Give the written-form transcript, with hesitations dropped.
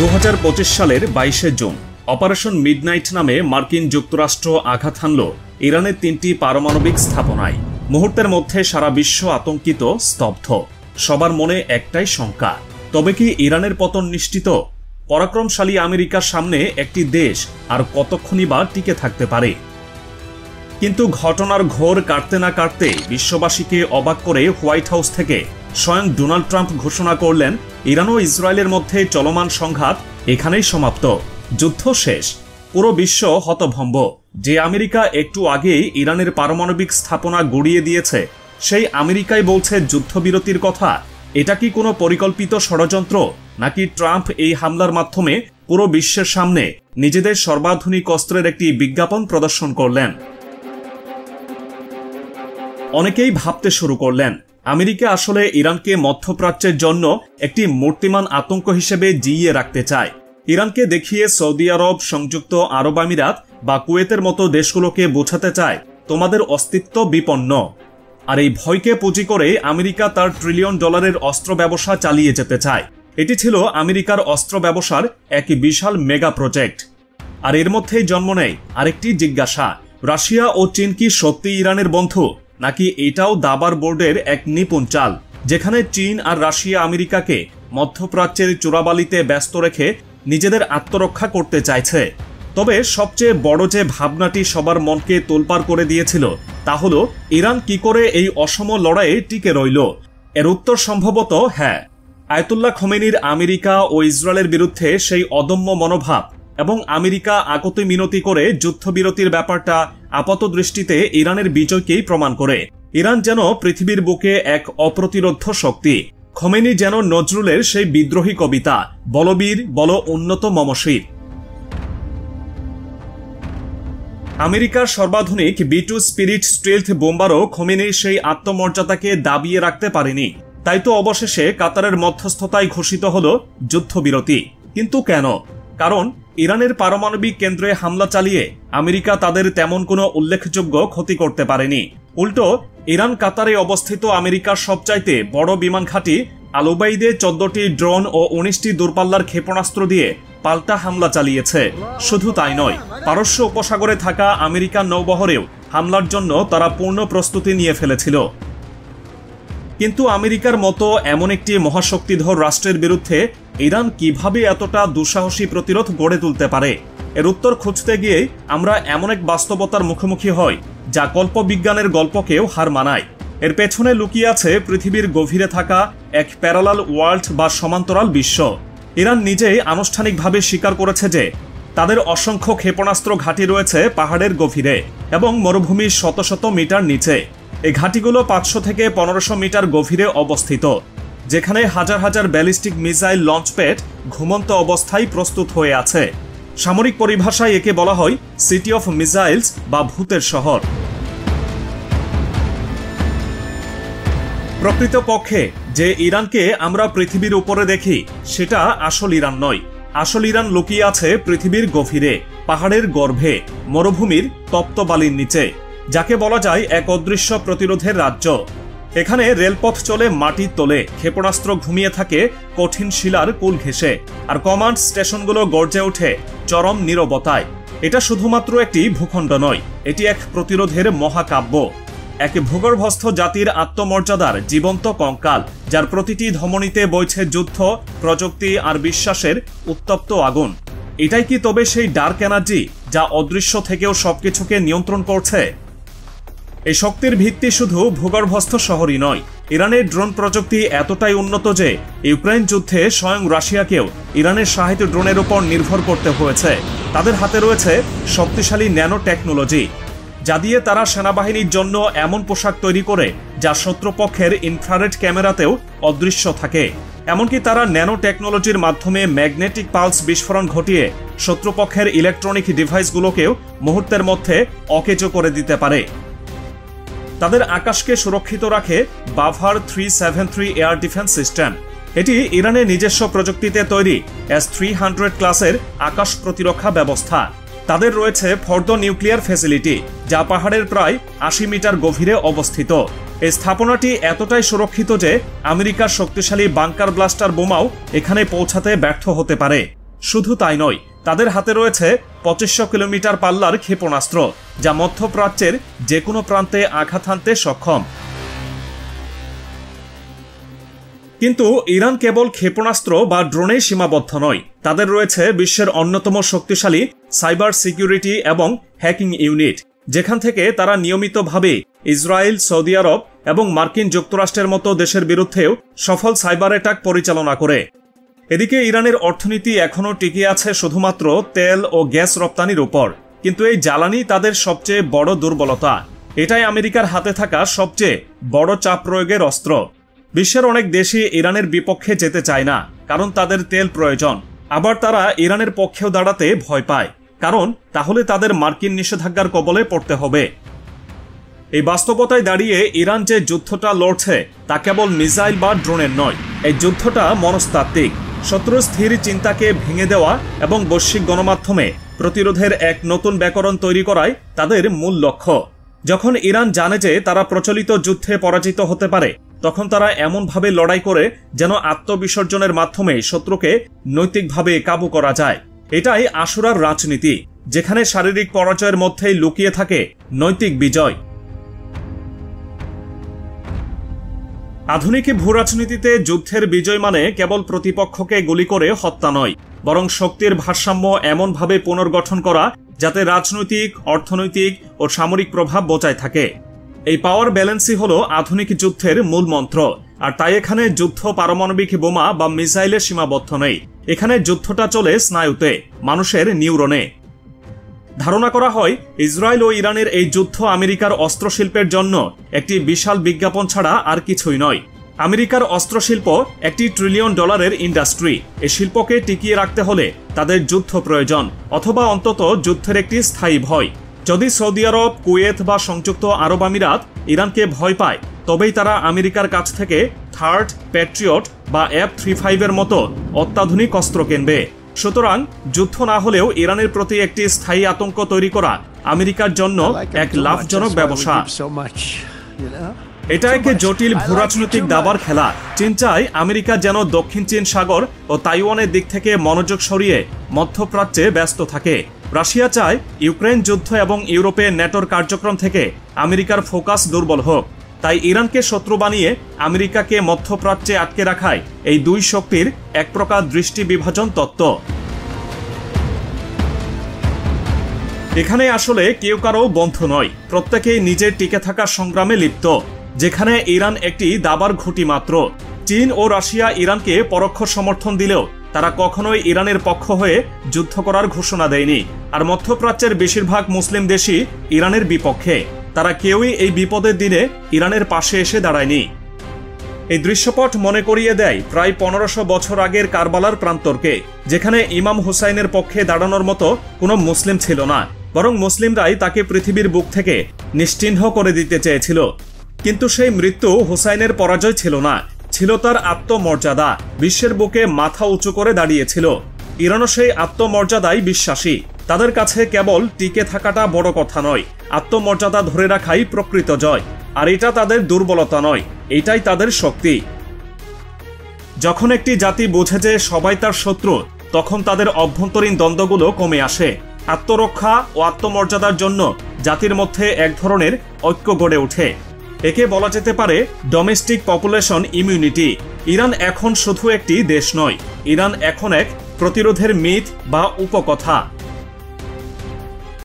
2025 সালের 22শে June operation midnight নামে মার্কিন যুক্তরাষ্ট্র আঘাত হানল ইরানের 3টি পারমাণবিক স্থাপনায়। মুহূর্তের মধ্যে সারা বিশ্ব আতঙ্কিত, স্তব্ধ। সবার মনে একটাই শঙ্কা, তবে কি ইরানের পতন নিশ্চিত? পরাক্রমশালী আমেরিকার সামনে একটি দেশ আর কতক্ষণই বা টিকে থাকতে পারে? কিন্তু ঘটনার ঘোর কাটতে না কাটতে বিশ্ববাসীকে অবাক করে হোয়াইট হাউস থেকে স্বয়ং ডোনাল্ড ট্রাম্প ঘোষণা করলেন, ইরান ও ইসরায়েলের মধ্যে চলমান সংঘাত এখানেই সমাপ্ত, যুদ্ধ শেষ। পুরো বিশ্ব হতভম্ব। যে আমেরিকা একটু আগেই ইরানের পারমাণবিক স্থাপনা গড়িয়ে দিয়েছে, সেই আমেরিকাই বলছে যুদ্ধবিরতির কথা। এটা কি কোনো পরিকল্পিত ষড়যন্ত্র, নাকি ট্রাম্প এই হামলার মাধ্যমে পুরো বিশ্বের সামনে নিজেদের সর্বাধুনিক অস্ত্রের একটি বিজ্ঞাপন প্রদর্শন করলেন? অনেকেই ভাবতে শুরু করলেন, আমেরিকা আসলে ইরানকে মধ্যপ্রাচ্যের জন্য একটি মূর্তিমান আতঙ্ক হিসেবে জিইয়ে রাখতে চায়। ইরানকে দেখিয়ে সৌদি আরব, সংযুক্ত আরব আমিরাত বা কুয়েতের মতো দেশগুলোকে বোঝাতে চায় তোমাদের অস্তিত্ব বিপন্ন। আর এই ভয়কে পুঁজি করে আমেরিকা তার $1 ট্রিলিয়ন অস্ত্র ব্যবসা চালিয়ে যেতে চায়। এটি ছিল আমেরিকার অস্ত্র ব্যবসার এক বিশাল মেগা প্রজেক্ট। আর এর মধ্যেই জন্ম নেয় আরেকটি জিজ্ঞাসা, রাশিয়া ও চীন কি সত্যি ইরানের বন্ধু, নাকি এটাও দাবার বোর্ডের এক নিপুণ চাল, যেখানে চীন আর রাশিয়া আমেরিকাকে মধ্যপ্রাচ্যের চোরাবালিতে ব্যস্ত রেখে নিজেদের আত্মরক্ষা করতে চাইছে? তবে সবচেয়ে বড় যে ভাবনাটি সবার মনকে তোলপাড় করে দিয়েছিল, তা হলো ইরান কি করে এই অসম লড়াইয়ে টিকে রইল। এর উত্তর সম্ভবত হ্যাঁ। আয়াতুল্লাহ খোমেনির আমেরিকা ও ইসরায়েলের বিরুদ্ধে সেই অদম্য মনোভাব এবং আমেরিকা আকতি মিনতি করে যুদ্ধবিরতির ব্যাপারটা আপাত দৃষ্টিতে ইরানের বিজয়কেই প্রমাণ করে। ইরান যেন পৃথিবীর বুকে এক অপ্রতিরোধ্য শক্তি। খোমেনি যেন নজরুলের সেই বিদ্রোহী কবিতা, বলবীর বল উন্নত মমশির। আমেরিকার সর্বাধুনিক B2 স্পিরিট স্টিলথ বোম্বারও খোমেনির সেই আত্মমর্যাদাকে দাবিয়ে রাখতে পারেনি। তাই তো অবশেষে কাতারের মধ্যস্থতায় ঘোষিত হল যুদ্ধবিরতি। কিন্তু কেন? কারণ ইরানের পারমাণবিক কেন্দ্রে হামলা চালিয়ে আমেরিকা তাদের তেমন কোনো উল্লেখযোগ্য ক্ষতি করতে পারেনি। উল্টো ইরান কাতারে অবস্থিত আমেরিকার সবচাইতে বড় বিমান ঘাঁটি আল উবাইদে 14টি ড্রোন ও 19টি দূরপাল্লার ক্ষেপণাস্ত্র দিয়ে পাল্টা হামলা চালিয়েছে। শুধু তাই নয়, পারস্য উপসাগরে থাকা আমেরিকার নৌবহরেও হামলার জন্য তারা পূর্ণ প্রস্তুতি নিয়ে ফেলেছিল। কিন্তু আমেরিকার মতো এমন একটি মহাশক্তিধর রাষ্ট্রের বিরুদ্ধে ইরান কিভাবে এতটা দুঃসাহসী প্রতিরোধ গড়ে তুলতে পারে? এর উত্তর খুঁজতে গিয়ে আমরা এমন এক বাস্তবতার মুখোমুখি হই যা কল্পবিজ্ঞানের গল্পকেও হার মানায়। এর পেছনে লুকিয়ে আছে পৃথিবীর গভীরে থাকা এক প্যারালাল ওয়ার্ল্ড বা সমান্তরাল বিশ্ব। ইরান নিজেই আনুষ্ঠানিকভাবে স্বীকার করেছে যে তাদের অসংখ্য ক্ষেপণাস্ত্র ঘাঁটি রয়েছে পাহাড়ের গভীরে এবং মরুভূমির শত শত মিটার নিচে। এই ঘাঁটিগুলো 500 থেকে 1500 মিটার গভীরে অবস্থিত, যেখানে হাজার হাজার ব্যালিস্টিক মিসাইল লঞ্চপ্যাড ঘুমন্ত অবস্থায় প্রস্তুত হয়ে আছে। সামরিক পরিভাষায় একে বলা হয় সিটি অফ মিসাইলস বা ভূতের শহর। প্রকৃতপক্ষে যে ইরানকে আমরা পৃথিবীর উপরে দেখি, সেটা আসল ইরান নয়। আসল ইরান লুকিয়ে আছে পৃথিবীর গভীরে, পাহাড়ের গর্ভে, মরুভূমির তপ্ত বালির নিচে, যাকে বলা যায় এক অদৃশ্য প্রতিরোধের রাজ্য। এখানে রেলপথ চলে মাটির তলে, ক্ষেপণাস্ত্র ঘুমিয়ে থাকে কঠিন শিলার কুল ঘেঁষে, আর কমান্ড স্টেশনগুলো গর্জে ওঠে চরম নীরবতায়। এটা শুধুমাত্র একটি ভূখণ্ড নয়, এটি এক প্রতিরোধের মহাকাব্য, এক ভূগর্ভস্থ জাতির আত্মমর্যাদার জীবন্ত কঙ্কাল, যার প্রতিটি ধমনীতে বইছে যুদ্ধ, প্রযুক্তি আর বিশ্বাসের উত্তপ্ত আগুন। এটাই কি তবে সেই ডার্ক এনার্জি যা অদৃশ্য থেকেও সবকিছুকে নিয়ন্ত্রণ করছে? এই শক্তির ভিত্তি শুধু ভূগর্ভস্থ শহরই নয়। ইরানের ড্রোন প্রযুক্তি এতটাই উন্নত যে ইউক্রেন যুদ্ধে স্বয়ং রাশিয়াকেও ইরানের সহায়িত ড্রোনের উপর নির্ভর করতে হয়েছে। তাদের হাতে রয়েছে শক্তিশালী ন্যানো টেকনোলজি, যা দিয়ে তারা সেনাবাহিনীর জন্য এমন পোশাক তৈরি করে যা শত্রুপক্ষের ইনফ্রারেড ক্যামেরাতেও অদৃশ্য থাকে। এমনকি তারা ন্যানো টেকনোলজির মাধ্যমে ম্যাগনেটিক পালস বিস্ফোরণ ঘটিয়ে শত্রুপক্ষের ইলেকট্রনিক ডিভাইসগুলোকেও মুহূর্তের মধ্যে অকেজো করে দিতে পারে। তাদের আকাশকে সুরক্ষিত রাখে বাভার 373 এয়ার ডিফেন্স সিস্টেম। এটি ইরানের নিজস্ব প্রযুক্তিতে তৈরি S-300 ক্লাসের আকাশ প্রতিরক্ষা ব্যবস্থা। তাদের রয়েছে ফর্দো নিউক্লিয়ার ফ্যাসিলিটি, যা পাহাড়ের প্রায় 80 মিটার গভীরে অবস্থিত। এই স্থাপনাটি এতটাই সুরক্ষিত যে আমেরিকার শক্তিশালী বাংকার ব্লাস্টার বোমাও এখানে পৌঁছাতে ব্যর্থ হতে পারে। শুধু তাই নয়, তাদের হাতে রয়েছে 2500 কিলোমিটার পাল্লার ক্ষেপণাস্ত্র, যা মধ্যপ্রাচ্যের যে কোনো প্রান্তে আঘাত হানতে সক্ষম। কিন্তু ইরান কেবল ক্ষেপণাস্ত্র বা ড্রোনে সীমাবদ্ধ নয়, তাদের রয়েছে বিশ্বের অন্যতম শক্তিশালী সাইবার সিকিউরিটি এবং হ্যাকিং ইউনিট, যেখান থেকে তারা নিয়মিতভাবে ইসরায়েল, সৌদি আরব এবং মার্কিন যুক্তরাষ্ট্রের মতো দেশের বিরুদ্ধেও সফল সাইবার অ্যাটাক পরিচালনা করে। এদিকে ইরানের অর্থনীতি এখনও টিকে আছে শুধুমাত্র তেল ও গ্যাস রপ্তানির উপর, কিন্তু এই জ্বালানি তাদের সবচেয়ে বড় দুর্বলতা। এটাই আমেরিকার হাতে থাকা সবচেয়ে বড় চাপ প্রয়োগের অস্ত্র। বিশ্বের অনেক দেশই ইরানের বিপক্ষে যেতে চায় না, কারণ তাদের তেল প্রয়োজন। আবার তারা ইরানের পক্ষেও দাঁড়াতে ভয় পায়, কারণ তাহলে তাদের মার্কিন নিষেধাজ্ঞার কবলে পড়তে হবে। এই বাস্তবতায় দাঁড়িয়ে ইরান যে যুদ্ধটা লড়ছে তা কেবল মিসাইল বা ড্রোনের নয়, এই যুদ্ধটা মনস্তাত্ত্বিক। শত্রুর স্থির চিন্তাকে ভেঙে দেওয়া এবং বৈশ্বিক গণমাধ্যমে প্রতিরোধের এক নতুন ব্যাকরণ তৈরি করাই তাদের মূল লক্ষ্য। যখন ইরান জানে যে তারা প্রচলিত যুদ্ধে পরাজিত হতে পারে, তখন তারা এমনভাবে লড়াই করে যেন আত্মবিসর্জনের মাধ্যমে শত্রুকে নৈতিকভাবে কাবু করা যায়। এটাই আশুরার রাজনীতি, যেখানে শারীরিক পরাজয়ের মধ্যেই লুকিয়ে থাকে নৈতিক বিজয়। আধুনিক ভূরাজনীতিতে যুদ্ধের বিজয় মানে কেবল প্রতিপক্ষকে গুলি করে হত্যা নয়, বরং শক্তির ভারসাম্য এমনভাবে পুনর্গঠন করা যাতে রাজনৈতিক, অর্থনৈতিক ও সামরিক প্রভাব বজায় থাকে। এই পাওয়ার ব্যালেন্সই হলো আধুনিক যুদ্ধের মূল মন্ত্র। আর তাই এখানে যুদ্ধ পারমাণবিক বোমা বা মিসাইলে সীমাবদ্ধ নেই, এখানে যুদ্ধটা চলে স্নায়ুতে, মানুষের নিউরনে। ধারণা করা হয় ইসরায়েল ও ইরানের এই যুদ্ধ আমেরিকার অস্ত্রশিল্পের জন্য একটি বিশাল বিজ্ঞাপন ছাড়া আর কিছুই নয়। আমেরিকার অস্ত্রশিল্প একটি $1 ট্রিলিয়ন ইন্ডাস্ট্রি। এই শিল্পকে টিকিয়ে রাখতে হলে তাদের যুদ্ধ প্রয়োজন, অথবা অন্তত যুদ্ধের একটি স্থায়ী ভয়। যদি সৌদি আরব, কুয়েত বা সংযুক্ত আরব আমিরাত ইরানকে ভয় পায়, তবেই তারা আমেরিকার কাছ থেকে থার্ড, প্যাট্রিয়ট বা F-35 এর মতো অত্যাধুনিক অস্ত্র কিনবে। সুতরাং যুদ্ধ না হলেও ইরানের প্রতি একটি স্থায়ী আতঙ্ক তৈরি করা আমেরিকার জন্য এক লাভজনক ব্যবসা। এটা এক জটিল ভূরাজনৈতিক দাবার খেলা। চীন চায় আমেরিকা যেন দক্ষিণ চীন সাগর ও তাইওয়ানের দিক থেকে মনোযোগ সরিয়ে মধ্যপ্রাচ্যে ব্যস্ত থাকে। রাশিয়া চায় ইউক্রেন যুদ্ধ এবং ইউরোপে ন্যাটোর কার্যক্রম থেকে আমেরিকার ফোকাস দুর্বল হোক। তাই ইরানকে শত্রু বানিয়ে আমেরিকাকে মধ্যপ্রাচ্যে আটকে রাখায় এই দুই শক্তির এক প্রকার দৃষ্টি বিভাজন তত্ত্ব। এখানে আসলে কেউ কারো বন্ধু নয়, প্রত্যেকেই নিজের টিকে থাকার সংগ্রামে লিপ্ত, যেখানে ইরান একটি দাবার ঘুঁটি মাত্র। চীন ও রাশিয়া ইরানকে পরোক্ষ সমর্থন দিলেও তারা কখনোই ইরানের পক্ষ হয়ে যুদ্ধ করার ঘোষণা দেয়নি। আর মধ্যপ্রাচ্যের বেশিরভাগ মুসলিম দেশই ইরানের বিপক্ষে, তারা কেউই এই বিপদের দিনে ইরানের পাশে এসে দাঁড়ায়নি। এই দৃশ্যপট মনে করিয়ে দেয় প্রায় 1500 বছর আগের কারবালার প্রান্তরকে, যেখানে ইমাম হুসাইনের পক্ষে দাঁড়ানোর মতো কোনো মুসলিম ছিল না, বরং মুসলিমরাই তাকে পৃথিবীর বুক থেকে নিশ্চিহ্ন করে দিতে চেয়েছিল। কিন্তু সেই মৃত্যু হুসাইনের পরাজয় ছিল না, ছিল তার আত্মমর্যাদা। বিশ্বের বুকে মাথা উঁচু করে দাঁড়িয়েছিল। ইরানও সেই আত্মমর্যাদায় বিশ্বাসী। তাদের কাছে কেবল টিকে থাকাটা বড় কথা নয়, আত্মমর্যাদা ধরে রাখাই প্রকৃত জয়। আর এটা তাদের দুর্বলতা নয়, এটাই তাদের শক্তি। যখন একটি জাতি বোঝে যে সবাই তার শত্রু, তখন তাদের অভ্যন্তরীণ দ্বন্দ্বগুলো কমে আসে। আত্মরক্ষা ও আত্মমর্যাদার জন্য জাতির মধ্যে এক ধরনের ঐক্য গড়ে ওঠে। একে বলা যেতে পারে ডোমেস্টিক পপুলেশন ইমিউনিটি। ইরান এখন শুধু একটি দেশ নয়, ইরান এখন এক প্রতিরোধের মিথ বা উপকথা।